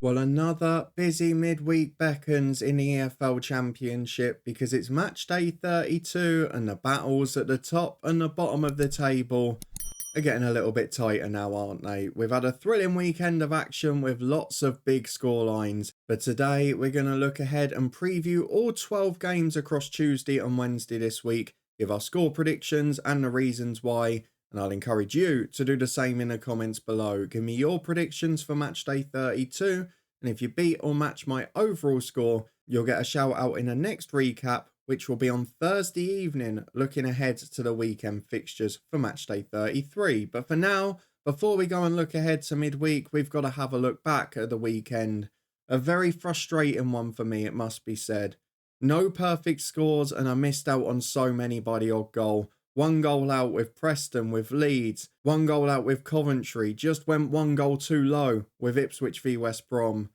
Well, another busy midweek beckons in the EFL Championship because it's match day 32 and the battles at the top and the bottom of the table are getting a little bit tighter now, aren't they? We've had a thrilling weekend of action with lots of big score lines, but today we're going to look ahead and preview all 12 games across Tuesday and Wednesday this week, give our score predictions and the reasons why, and I'll encourage you to do the same in the comments below. Give me your predictions for match day 32, and if you beat or match my overall score, you'll get a shout out in the next recap, which will be on Thursday evening, looking ahead to the weekend fixtures for match day 33. But for now, before we go and look ahead to midweek, we've got to have a look back at the weekend. A very frustrating one for me, it must be said. No perfect scores, and I missed out on so many by the odd goal. One goal out with Preston, with Leeds. One goal out with Coventry. Just went one goal too low with Ipswich v West Brom.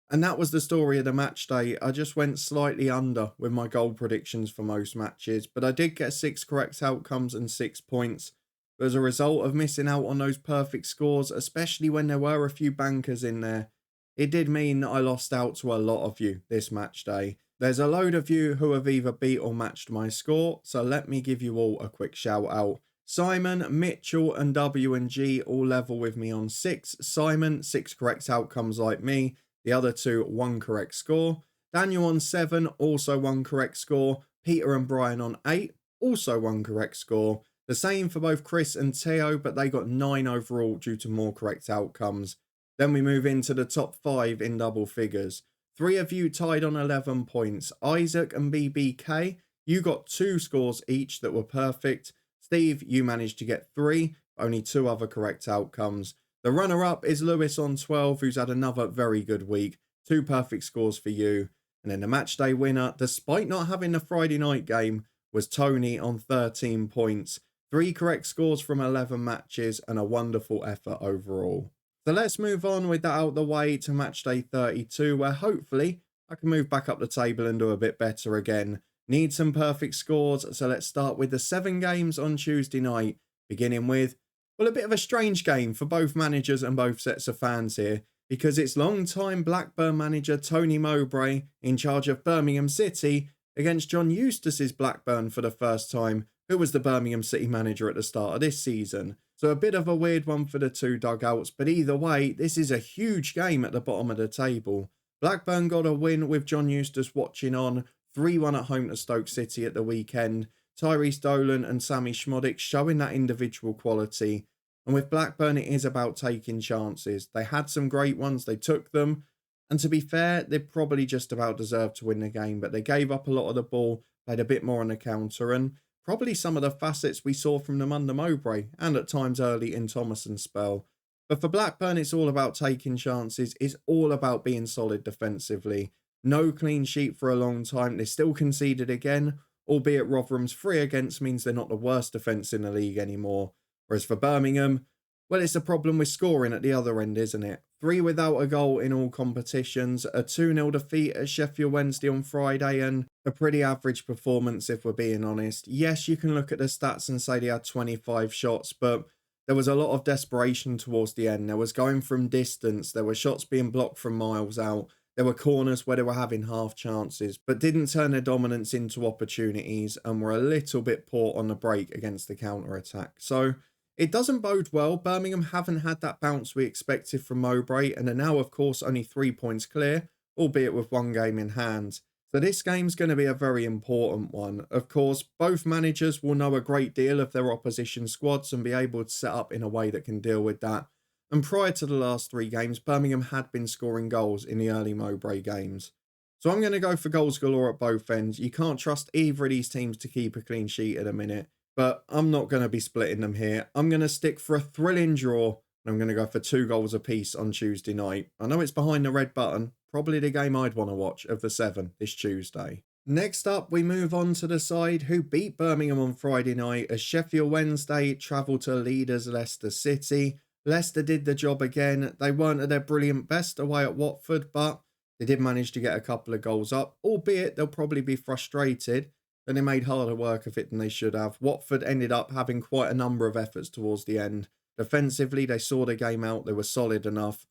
And that was the story of the match day. I just went slightly under with my goal predictions for most matches. But I did get 6 correct outcomes and 6 points. But as a result of missing out on those perfect scores, especially when there were a few bankers in there, it did mean that I lost out to a lot of you this match day. There's a load of you who have either beat or matched my score, so let me give you all a quick shout out. Simon, Mitchell and W and G all level with me on 6. Simon, 6 correct outcomes like me. The other 2, 1 correct score. Daniel on 7, also 1 correct score. Peter and Brian on 8, also 1 correct score. The same for both Chris and Theo, but they got 9 overall due to more correct outcomes. Then we move into the top 5 in double figures. 3 of you tied on 11 points. Isaac and BBK, you got 2 scores each that were perfect. Steve, you managed to get 3, only 2 other correct outcomes. The runner-up is Lewis on 12, who's had another very good week. 2 perfect scores for you. And then the matchday winner, despite not having the Friday night game, was Tony on 13 points. 3 correct scores from 11 matches and a wonderful effort overall. So let's move on with that out the way to match day 32, where hopefully I can move back up the table and do a bit better again. Need some perfect scores, so let's start with the 7 games on Tuesday night, beginning with, well, a bit of a strange game for both managers and both sets of fans here, because it's long-time Blackburn manager Tony Mowbray in charge of Birmingham City against John Eustace's Blackburn for the first time, who was the Birmingham City manager at the start of this season. So a bit of a weird one for the 2 dugouts, but either way, this is a huge game at the bottom of the table. Blackburn got a win with John Eustace watching on, 3-1 at home to Stoke City at the weekend. Tyrese Dolan and Sammy Schmodic showing that individual quality. And with Blackburn, it is about taking chances. They had some great ones, they took them. And to be fair, they probably just about deserved to win the game, but they gave up a lot of the ball, played a bit more on the counter, and probably some of the facets we saw from them under Mowbray and at times early in Thomason's spell. But for Blackburn, it's all about taking chances. It's all about being solid defensively. No clean sheet for a long time. They still conceded again, albeit Rotherham's 3 against means they're not the worst defence in the league anymore. Whereas for Birmingham, well, it's a problem with scoring at the other end, isn't it? 3 without a goal in all competitions, a 2-0 defeat at Sheffield Wednesday on Friday, and a pretty average performance if we're being honest. Yes, you can look at the stats and say they had 25 shots, but there was a lot of desperation towards the end. There was going from distance, there were shots being blocked from miles out, there were corners where they were having half chances, but didn't turn their dominance into opportunities and were a little bit poor on the break against the counter-attack. So it doesn't bode well. Birmingham haven't had that bounce we expected from Mowbray and are now, of course, only 3 points clear, albeit with 1 game in hand. So this game's going to be a very important one. Of course, both managers will know a great deal of their opposition squads and be able to set up in a way that can deal with that. And prior to the last 3 games, Birmingham had been scoring goals in the early Mowbray games. So I'm going to go for goals galore at both ends. You can't trust either of these teams to keep a clean sheet at a minute. But I'm not going to be splitting them here. I'm going to stick for a thrilling draw. And I'm going to go for 2 goals apiece on Tuesday night. I know it's behind the red button. Probably the game I'd want to watch of the 7 this Tuesday. Next up, we move on to the side who beat Birmingham on Friday night as Sheffield Wednesday travelled to leaders Leicester City. Leicester did the job again. They weren't at their brilliant best away at Watford, but they did manage to get a couple of goals up, albeit they'll probably be frustrated. Then they made harder work of it than they should have. Watford ended up having quite a number of efforts towards the end. Defensively, they saw the game out. They were solid enough.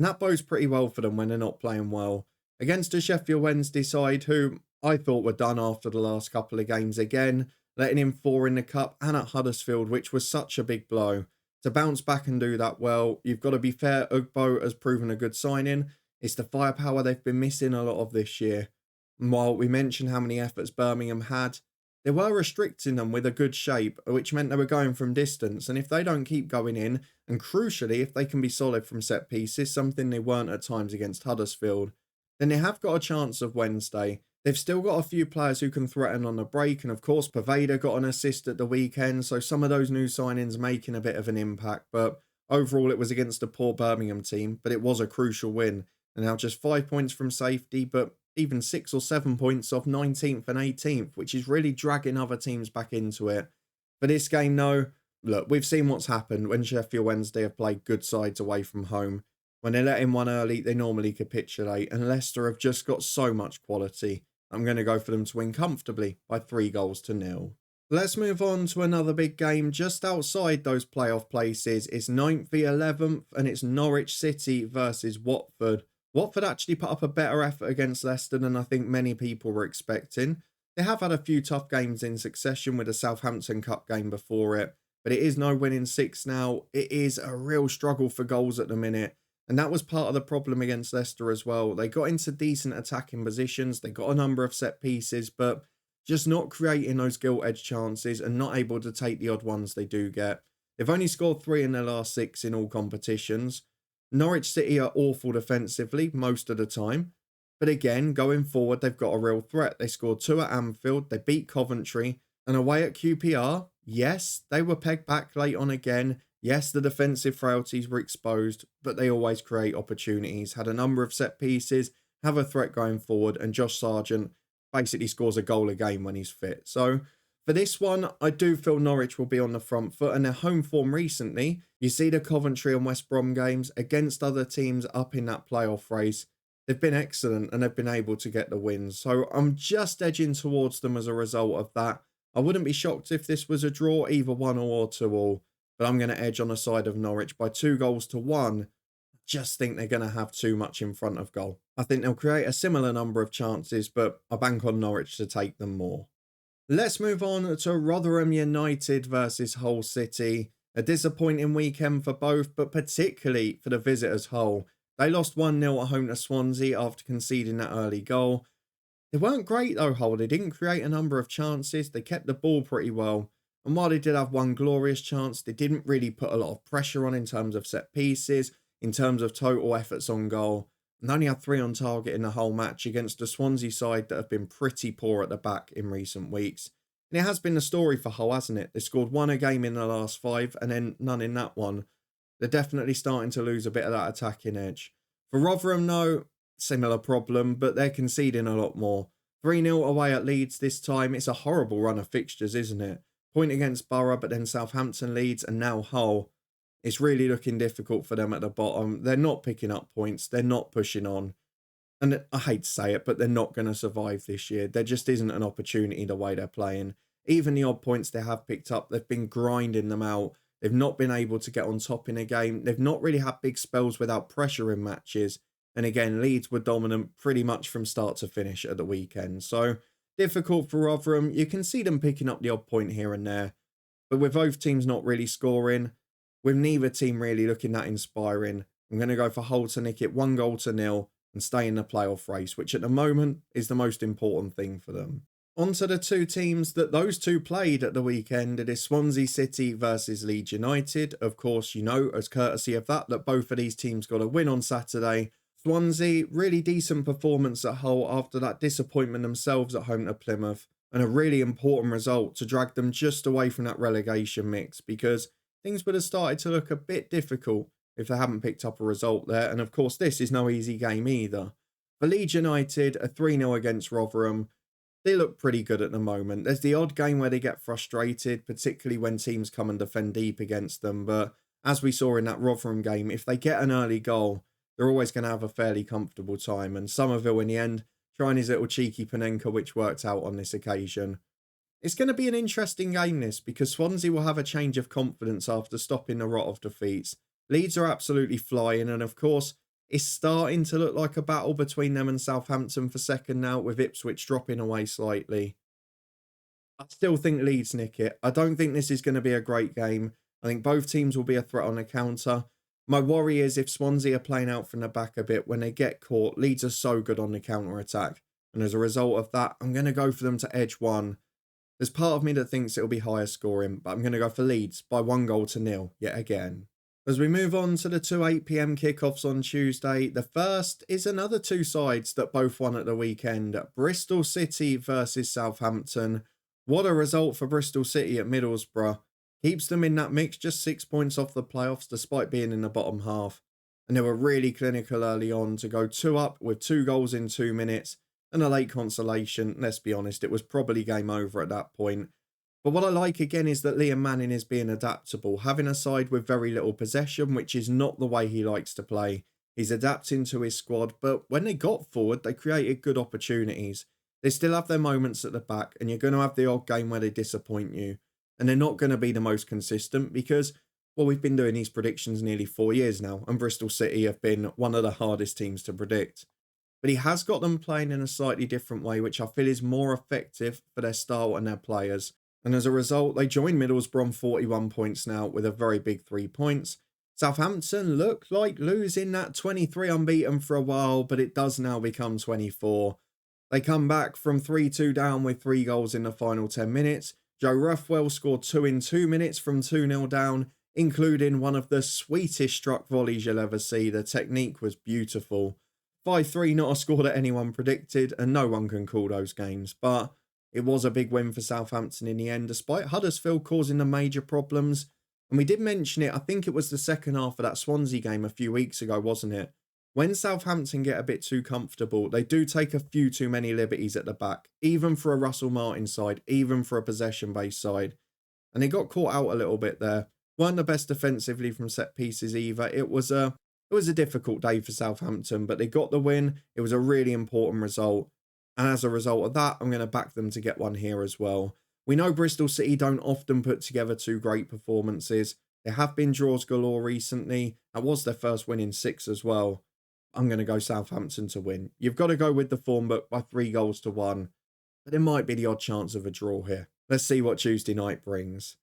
And that bodes pretty well for them when they're not playing well. Against a Sheffield Wednesday side who I thought were done after the last couple of games again, letting in 4 in the cup and at Huddersfield, which was such a big blow. To bounce back and do that well, you've got to be fair, Ugbo has proven a good signing. It's the firepower they've been missing a lot of this year. And while we mentioned how many efforts Birmingham had, they were restricting them with a good shape, which meant they were going from distance. And if they don't keep going in, and crucially, if they can be solid from set pieces, something they weren't at times against Huddersfield, then they have got a chance of Wednesday. They've still got a few players who can threaten on the break, and of course, Paveda got an assist at the weekend, so some of those new signings making a bit of an impact. But overall, it was against a poor Birmingham team, but it was a crucial win. And now just 5 points from safety, but even 6 or 7 points off 19th and 18th, which is really dragging other teams back into it. For this game, though, look, we've seen what's happened when Sheffield Wednesday have played good sides away from home. When they let in one early, they normally capitulate, and Leicester have just got so much quality. I'm going to go for them to win comfortably by 3-0. Let's move on to another big game just outside those playoff places. It's 9th v 11th, and it's Norwich City versus Watford. Watford actually put up a better effort against Leicester than I think many people were expecting. They have had a few tough games in succession with the Southampton Cup game before it, but it is no win in 6 now. It is a real struggle for goals at the minute, and that was part of the problem against Leicester as well. They got into decent attacking positions, they got a number of set pieces, but just not creating those gilt-edged chances and not able to take the odd ones they do get. They've only scored 3 in their last 6 in all competitions. Norwich City are awful defensively most of the time. But again, going forward, they've got a real threat. They scored 2 at Anfield, they beat Coventry, and away at QPR, yes, they were pegged back late on again. Yes, the defensive frailties were exposed, but they always create opportunities. Had a number of set pieces, have a threat going forward, and Josh Sargent basically scores a goal a game when he's fit. So for this one, I do feel Norwich will be on the front foot, and their home form recently, you see the Coventry and West Brom games against other teams up in that playoff race. They've been excellent and they've been able to get the wins. So I'm just edging towards them as a result of that. I wouldn't be shocked if this was a draw, either 1-1 or 2-2, but I'm going to edge on the side of Norwich by 2-1. Just think they're going to have too much in front of goal. I think they'll create a similar number of chances, but I bank on Norwich to take them more. Let's move on to Rotherham United versus Hull City. A disappointing weekend for both, but particularly for the visitors Hull. They lost 1-0 at home to Swansea after conceding that early goal. They weren't great though, Hull. They didn't create a number of chances. They kept the ball pretty well. And while they did have one glorious chance, they didn't really put a lot of pressure on in terms of set pieces, in terms of total efforts on goal. And only had 3 on target in the whole match against a Swansea side that have been pretty poor at the back in recent weeks. And it has been the story for Hull, hasn't it? They scored 1 a game in the last 5 and then none in that one. They're definitely starting to lose a bit of that attacking edge. For Rotherham, no, similar problem, but they're conceding a lot more. 3-0 away at Leeds this time. It's a horrible run of fixtures, isn't it? Point against Borough, but then Southampton, Leeds, and now Hull. It's really looking difficult for them at the bottom. They're not picking up points. They're not pushing on. And I hate to say it, but they're not going to survive this year. There just isn't an opportunity the way they're playing. Even the odd points they have picked up, they've been grinding them out. They've not been able to get on top in a game. They've not really had big spells without pressure in matches. And again, Leeds were dominant pretty much from start to finish at the weekend. So difficult for Rotherham. You can see them picking up the odd point here and there. But with both teams not really scoring, with neither team really looking that inspiring, I'm going to go for Hull to nick it 1-0 and stay in the playoff race, which at the moment is the most important thing for them. On to the two teams that those two played at the weekend. It is Swansea City versus Leeds United. Of course, you know, as courtesy of that both of these teams got a win on Saturday. Swansea, really decent performance at Hull after that disappointment themselves at home to Plymouth. And a really important result to drag them just away from that relegation mix, because things would have started to look a bit difficult if they haven't picked up a result there. And of course, this is no easy game either. For Leeds United, a 3-0 against Rotherham. They look pretty good at the moment. There's the odd game where they get frustrated, particularly when teams come and defend deep against them. But as we saw in that Rotherham game, if they get an early goal, they're always going to have a fairly comfortable time. And Somerville, in the end, trying his little cheeky Panenka, which worked out on this occasion. It's going to be an interesting game, this, because Swansea will have a change of confidence after stopping the rot of defeats. Leeds are absolutely flying, and of course, It's starting to look like a battle between them and Southampton for second now, with Ipswich dropping away slightly. I still think Leeds nick it. I don't think this is going to be a great game. I think both teams will be a threat on the counter. My worry is if Swansea are playing out from the back a bit, when they get caught, Leeds are so good on the counter-attack. And as a result of that, I'm going to go for them to edge one. There's part of me that thinks it'll be higher scoring, but I'm going to go for Leeds by 1-0 yet again. As we move on to the two 8 PM kickoffs on Tuesday, the first is another two sides that both won at the weekend. Bristol City versus Southampton. What a result for Bristol City at Middlesbrough. Keeps them in that mix, just 6 points off the playoffs despite being in the bottom half. And they were really clinical early on to go 2 up with 2 goals in 2 minutes and a late consolation. Let's be honest, it was probably game over at that point. But what I like again is that Liam Manning is being adaptable, having a side with very little possession, which is not the way he likes to play. He's adapting to his squad, but when they got forward, they created good opportunities. They still have their moments at the back, and you're going to have the odd game where they disappoint you. And they're not going to be the most consistent because, well, we've been doing these predictions nearly 4 years now, and Bristol City have been one of the hardest teams to predict. But he has got them playing in a slightly different way, which I feel is more effective for their style and their players. And as a result, they join Middlesbrough on 41 points now with a very big 3 points. Southampton look like losing that 23 unbeaten for a while, but it does now become 24. They come back from 3-2 down with 3 goals in the final 10 minutes. Joe Ruffwell scored 2 in 2 minutes from 2-0 down, including one of the sweetest struck volleys you'll ever see. The technique was beautiful. 5-3, not a score that anyone predicted, and no one can call those games. But it was a big win for Southampton in the end, despite Huddersfield causing the major problems. And we did mention it, I think it was the second half of that Swansea game a few weeks ago, wasn't it? When Southampton get a bit too comfortable, they do take a few too many liberties at the back, even for a Russell Martin side, even for a possession-based side. And they got caught out a little bit there. Weren't the best defensively from set pieces either. It was a difficult day for Southampton, but they got the win. It was a really important result. And as a result of that, I'm going to back them to get one here as well. We know Bristol City don't often put together 2 great performances. There have been draws galore recently. That was their first win in 6 as well. I'm going to go Southampton to win. You've got to go with the form book by 3-1. But there might be the odd chance of a draw here. Let's see what Tuesday night brings.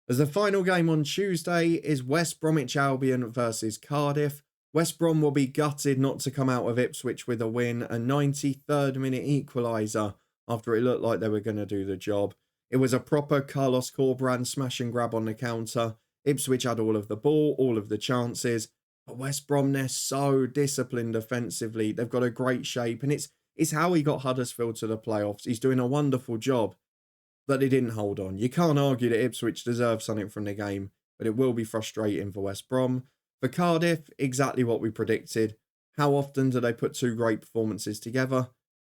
As the final game on Tuesday is West Bromwich Albion versus Cardiff. West Brom will be gutted not to come out of Ipswich with a win, a 93rd minute equaliser after it looked like they were going to do the job. It was a proper Carlos Corberán smash and grab on the counter. Ipswich had all of the ball, all of the chances. But West Brom, they're so disciplined defensively. They've got a great shape, and it's how he got Huddersfield to the playoffs. He's doing a wonderful job, but they didn't hold on. You can't argue that Ipswich deserves something from the game, but it will be frustrating for West Brom. For Cardiff, exactly what we predicted. How often do they put 2 great performances together?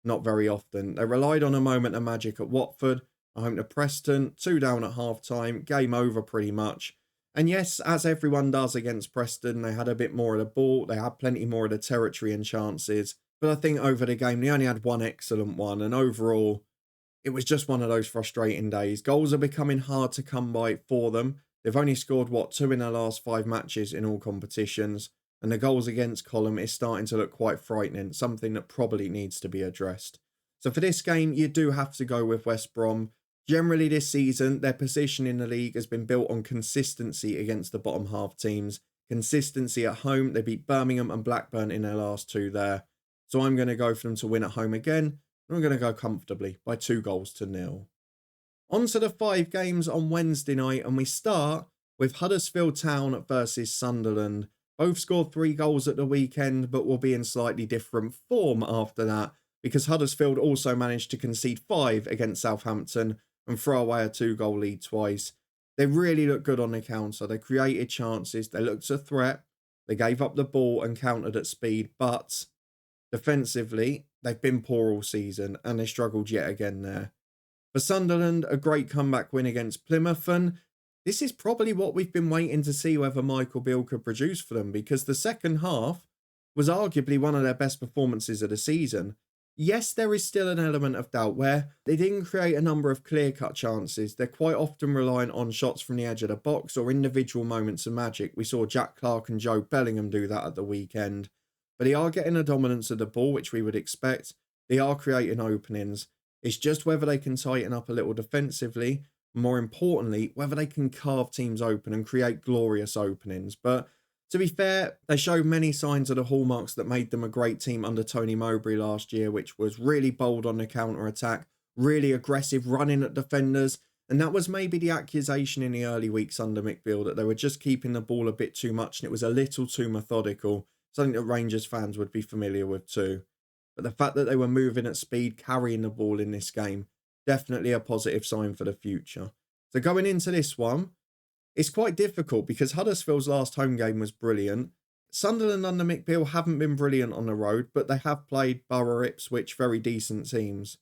Not very often. They relied on a moment of magic at Watford, a home to Preston, 2 down at half-time, game over pretty much. And yes, as everyone does against Preston, they had a bit more of the ball, they had plenty more of the territory and chances. But I think over the game, they only had one excellent one, and overall, it was just one of those frustrating days. Goals are becoming hard to come by for them. They've only scored, 2 in their last 5 matches in all competitions, and the goals against column is starting to look quite frightening, something that probably needs to be addressed. So for this game, you do have to go with West Brom. Generally this season, their position in the league has been built on consistency against the bottom half teams. Consistency at home, they beat Birmingham and Blackburn in their last 2 there. So I'm going to go for them to win at home again, and I'm going to go comfortably by 2-0. On to the 5 games on Wednesday night, and we start with Huddersfield Town versus Sunderland. Both scored 3 goals at the weekend, but will be in slightly different form after that, because Huddersfield also managed to concede 5 against Southampton and throw away a 2-goal lead twice. They really looked good on the counter. They created chances. They looked a threat. They gave up the ball and countered at speed, but defensively, they've been poor all season and they struggled yet again there. For Sunderland, a great comeback win against Plymouth, and this is probably what we've been waiting to see whether Michael Beale could produce for them, because the second half was arguably one of their best performances of the season. Yes, there is still an element of doubt where they didn't create a number of clear-cut chances. They're quite often reliant on shots from the edge of the box or individual moments of magic. We saw Jack Clark and Joe Bellingham do that at the weekend. but they are getting a dominance of the ball, which we would expect. They are creating openings. It's just whether they can tighten up a little defensively. More importantly, whether they can carve teams open and create glorious openings. But to be fair, they showed many signs of the hallmarks that made them a great team under Tony Mowbray last year, which was really bold on the counter-attack, really aggressive, running at defenders. And that was maybe the accusation in the early weeks under McBeal, that they were just keeping the ball a bit too much and it was a little too methodical, something that Rangers fans would be familiar with too. But the fact that they were moving at speed, carrying the ball in this game, definitely a positive sign for the future. So going into this one, it's quite difficult because Huddersfield's last home game was brilliant. Sunderland under McBeal haven't been brilliant on the road, but they have played Borough, Ipswich, very decent teams.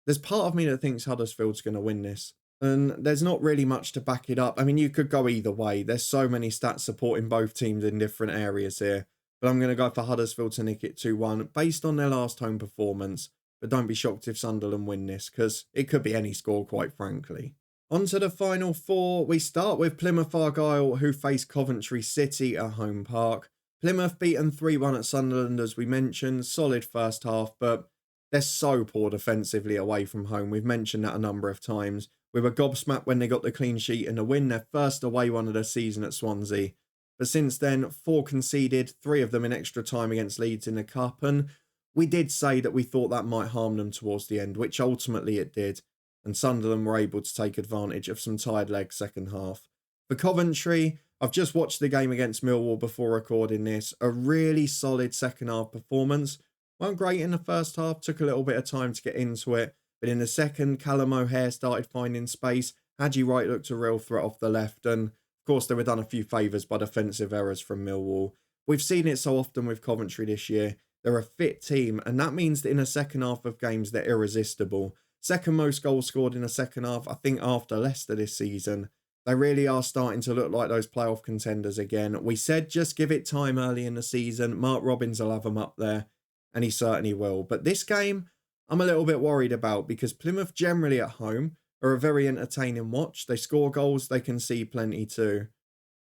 There's part of me that thinks Huddersfield's going to win this. And there's not really much to back it up. I mean, you could go either way. There's so many stats supporting both teams in different areas here. But I'm going to go for Huddersfield to nick it 2-1 based on their last home performance. But don't be shocked if Sunderland win this, because it could be any score, quite frankly. On to the final four. We start with Plymouth Argyle, who face Coventry City at home park. Plymouth beaten 3-1 at Sunderland, as we mentioned. Solid first half, but they're so poor defensively away from home. We've mentioned that a number of times. We were gobsmacked when they got the clean sheet and a win, their first away one of the season at Swansea. But since then, 4 conceded, 3 of them in extra time against Leeds in the Cup. And we did say that we thought that might harm them towards the end, which ultimately it did. And Sunderland were able to take advantage of some tired legs second half. For Coventry, I've just watched the game against Millwall before recording this. A really solid second half performance. Weren't great in the first half, took a little bit of time to get into it. But in the second, Callum O'Hare started finding space. Haji Wright looked a real threat off the left. And of course, they were done a few favours by defensive errors from Millwall. We've seen it so often with Coventry this year. They're a fit team. And that means that in the second half of games, they're irresistible. Second most goals scored in the second half, I think, after Leicester this season. They really are starting to look like those playoff contenders again. We said just give it time early in the season. Mark Robins will have them up there. And he certainly will. But this game, I'm a little bit worried about because Plymouth generally at home are a very entertaining watch. They score goals, they concede plenty too.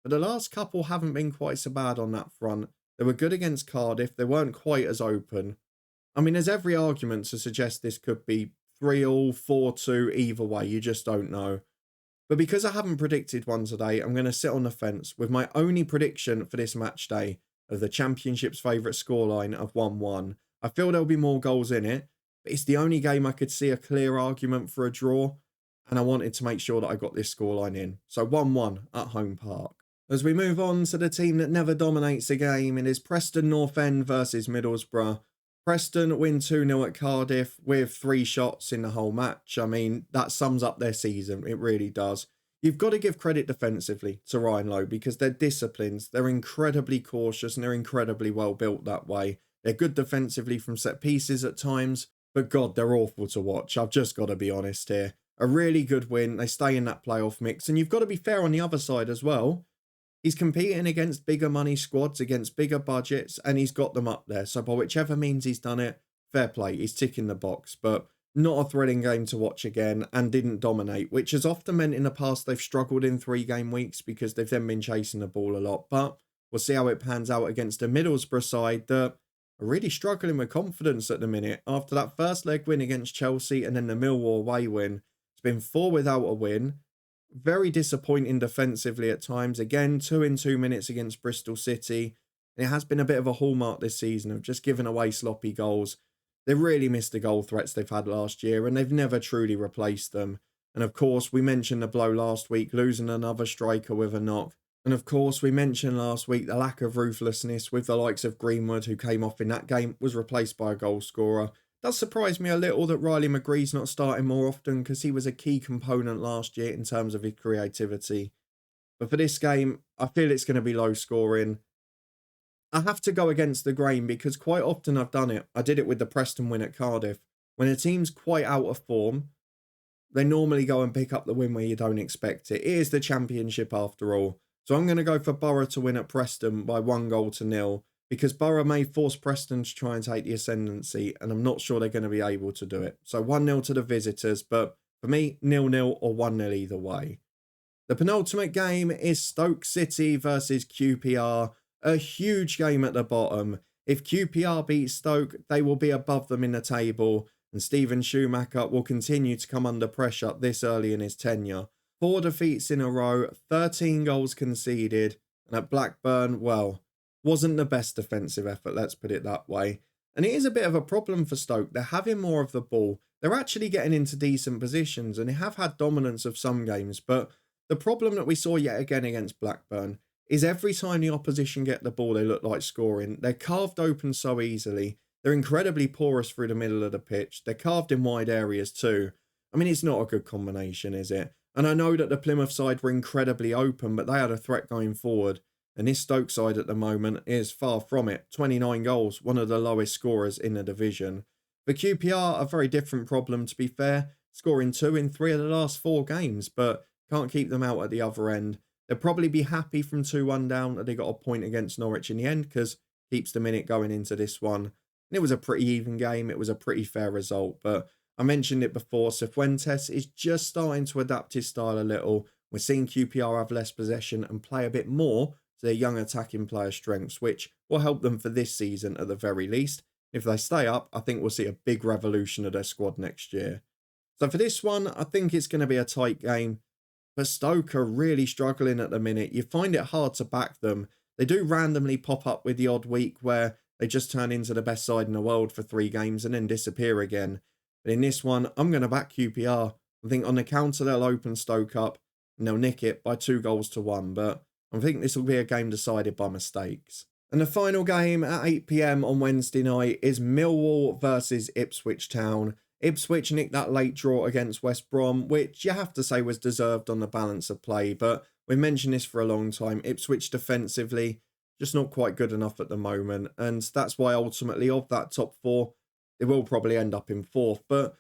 But the last couple haven't been quite so bad on that front. They were good against Cardiff. They weren't quite as open. I mean, there's every argument to suggest this could be 3-3, 4-2, either way. You just don't know. But because I haven't predicted one today, I'm going to sit on the fence with my only prediction for this match day of the Championship's favourite scoreline of 1-1. I feel there'll be more goals in it, but it's the only game I could see a clear argument for a draw, and I wanted to make sure that I got this scoreline in. So 1-1 at home park. As we move on to the team that never dominates a game, it is Preston North End versus Middlesbrough. Preston win 2-0 at Cardiff with 3 shots in the whole match. I mean, that sums up their season. It really does. You've got to give credit defensively to Ryan Lowe because they're disciplined. They're incredibly cautious and they're incredibly well built that way. They're good defensively from set pieces at times, but God, they're awful to watch. I've just got to be honest here. A really good win. They stay in that playoff mix. And you've got to be fair on the other side as well. He's competing against bigger money squads, against bigger budgets, and he's got them up there. So by whichever means he's done it, fair play. He's ticking the box, but not a thrilling game to watch again and didn't dominate, which has often meant in the past they've struggled in 3-game weeks because they've then been chasing the ball a lot. But we'll see how it pans out against a Middlesbrough side that are really struggling with confidence at the minute. After that first leg win against Chelsea and then the Millwall away win, it's been 4 without a win. Very disappointing defensively at times. Again, 2 in 2 minutes against Bristol City. And it has been a bit of a hallmark this season of just giving away sloppy goals. They've really missed the goal threats they've had last year and they've never truly replaced them. And of course, we mentioned the blow last week, losing another striker with a knock. And of course, we mentioned last week the lack of ruthlessness with the likes of Greenwood, who came off in that game, was replaced by a goal scorer. Does surprise me a little that Riley McGree's not starting more often because he was a key component last year in terms of his creativity. But for this game, I feel it's going to be low scoring. I have to go against the grain because quite often I've done it. I did it with the Preston win at Cardiff. When a team's quite out of form, they normally go and pick up the win where you don't expect it. It is the Championship after all. So I'm going to go for Borough to win at Preston by 1-0 because Borough may force Preston to try and take the ascendancy and I'm not sure they're going to be able to do it. So 1-0 to the visitors, but for me, 0-0 or 1-0 either way. The penultimate game is Stoke City versus QPR. A huge game at the bottom. If QPR beat Stoke, they will be above them in the table, and Steven Schumacher will continue to come under pressure this early in his tenure. 4 defeats in a row, 13 goals conceded, and at Blackburn, well, wasn't the best defensive effort, let's put it that way. And it is a bit of a problem for Stoke. They're having more of the ball. They're actually getting into decent positions, and they have had dominance of some games, but the problem that we saw yet again against Blackburn is every time the opposition get the ball, they look like scoring. They're carved open so easily. They're incredibly porous through the middle of the pitch. They're carved in wide areas too. I mean, it's not a good combination, is it? And I know that the Plymouth side were incredibly open, but they had a threat going forward. And this Stoke side at the moment is far from it. 29 goals, one of the lowest scorers in the division. For QPR, a very different problem, to be fair. Scoring 2 in 3 of the last 4 games, but can't keep them out at the other end. They'll probably be happy from 2-1 down that they got a point against Norwich in the end, because keeps the minute going into this one. And it was a pretty even game. It was a pretty fair result, but I mentioned it before. Cifuentes is just starting to adapt his style a little. We're seeing QPR have less possession and play a bit more to their young attacking player strengths, which will help them for this season at the very least. If they stay up, I think we'll see a big revolution of their squad next year. So for this one, I think it's going to be a tight game. But Stoke are really struggling at the minute. You find it hard to back them. They do randomly pop up with the odd week where they just turn into the best side in the world for 3 games and then disappear again. But in this one, I'm going to back QPR. I think on the counter, they'll open Stoke up and they'll nick it by 2-1. But I think this will be a game decided by mistakes. And the final game at 8 PM on Wednesday night is Millwall versus Ipswich Town. Ipswich nicked that late draw against West Brom, which you have to say was deserved on the balance of play. But we mentioned this for a long time. Ipswich defensively, just not quite good enough at the moment. And that's why ultimately of that top 4, they will probably end up in 4th. But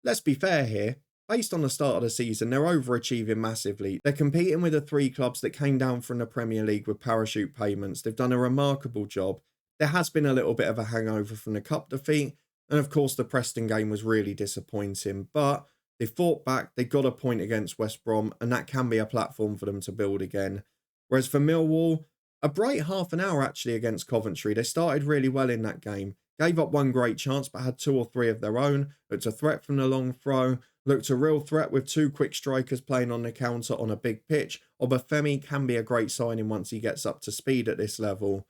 let's be fair here. Based on the start of the season, they're overachieving massively. They're competing with the 3 clubs that came down from the Premier League with parachute payments. They've done a remarkable job. There has been a little bit of a hangover from the cup defeat. And of course, the Preston game was really disappointing. But they fought back. They got a point against West Brom. And that can be a platform for them to build again. Whereas for Millwall, a bright half an hour actually against Coventry. They started really well in that game. Gave up 1 great chance, but had 2 or 3 of their own. Looked a threat from the long throw. Looked a real threat with 2 quick strikers playing on the counter on a big pitch. Obafemi can be a great signing once he gets up to speed at this level.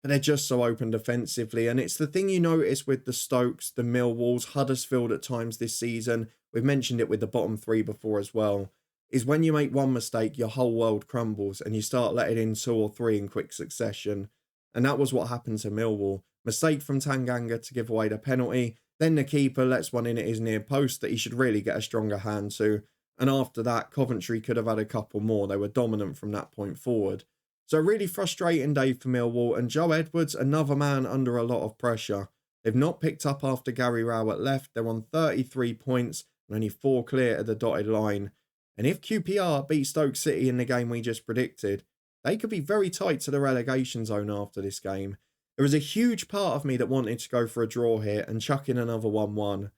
But they're just so open defensively. And it's the thing you notice with the Stokes, the Millwalls, Huddersfield at times this season. We've mentioned it with the bottom 3 before as well. Is when you make one mistake, your whole world crumbles and you start letting in 2 or 3 in quick succession. And that was what happened to Millwall. Mistake from Tanganga to give away the penalty. Then the keeper lets one in at his near post that he should really get a stronger hand to. And after that, Coventry could have had a couple more. They were dominant from that point forward. So a really frustrating day for Millwall. And Joe Edwards, another man under a lot of pressure. They've not picked up after Gary Rowett left. They're on 33 points and only 4 clear at the dotted line. And if QPR beat Stoke City in the game we just predicted, they could be very tight to the relegation zone after this game. There was a huge part of me that wanted to go for a draw here and chuck in another 1-1.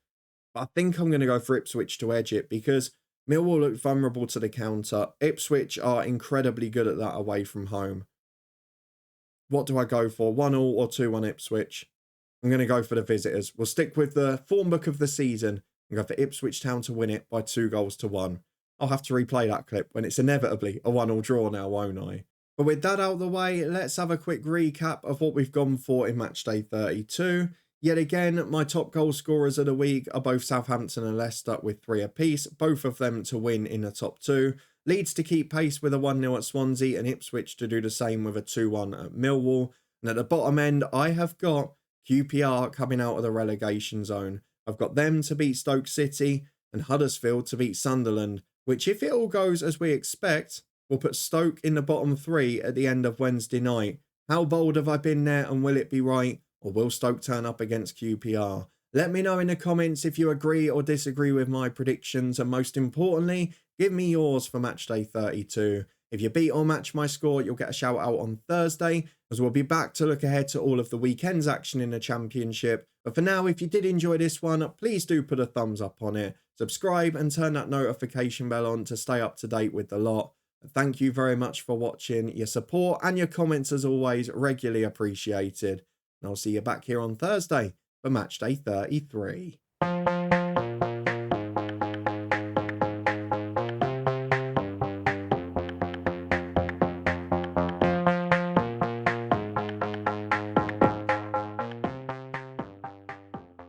But I think I'm going to go for Ipswich to edge it because Millwall looked vulnerable to the counter. Ipswich are incredibly good at that away from home. What do I go for? 1-1 or 2-1 Ipswich? I'm going to go for the visitors. We'll stick with the form book of the season and go for Ipswich Town to win it by 2-1. I'll have to replay that clip when it's inevitably a 1-1 draw now, won't I? But with that out of the way, let's have a quick recap of what we've gone for in matchday 32. Yet again, my top goal scorers of the week are both Southampton and Leicester with 3 apiece, both of them to win in the top 2. Leeds to keep pace with a 1-0 at Swansea and Ipswich to do the same with a 2-1 at Millwall. And at the bottom end, I have got QPR coming out of the relegation zone. I've got them to beat Stoke City and Huddersfield to beat Sunderland, which if it all goes as we expect, will put Stoke in the bottom 3 at the end of Wednesday night. How bold have I been there and will it be right? Or will Stoke turn up against QPR? Let me know in the comments if you agree or disagree with my predictions. And most importantly, give me yours for matchday 32. If you beat or match my score, you'll get a shout out on Thursday, as we'll be back to look ahead to all of the weekend's action in the Championship. But for now, if you did enjoy this one, please do put a thumbs up on it. Subscribe and turn that notification bell on to stay up to date with the lot. Thank you very much for watching. Your support and your comments, as always, regularly appreciated. and I'll see you back here on Thursday for match day 33.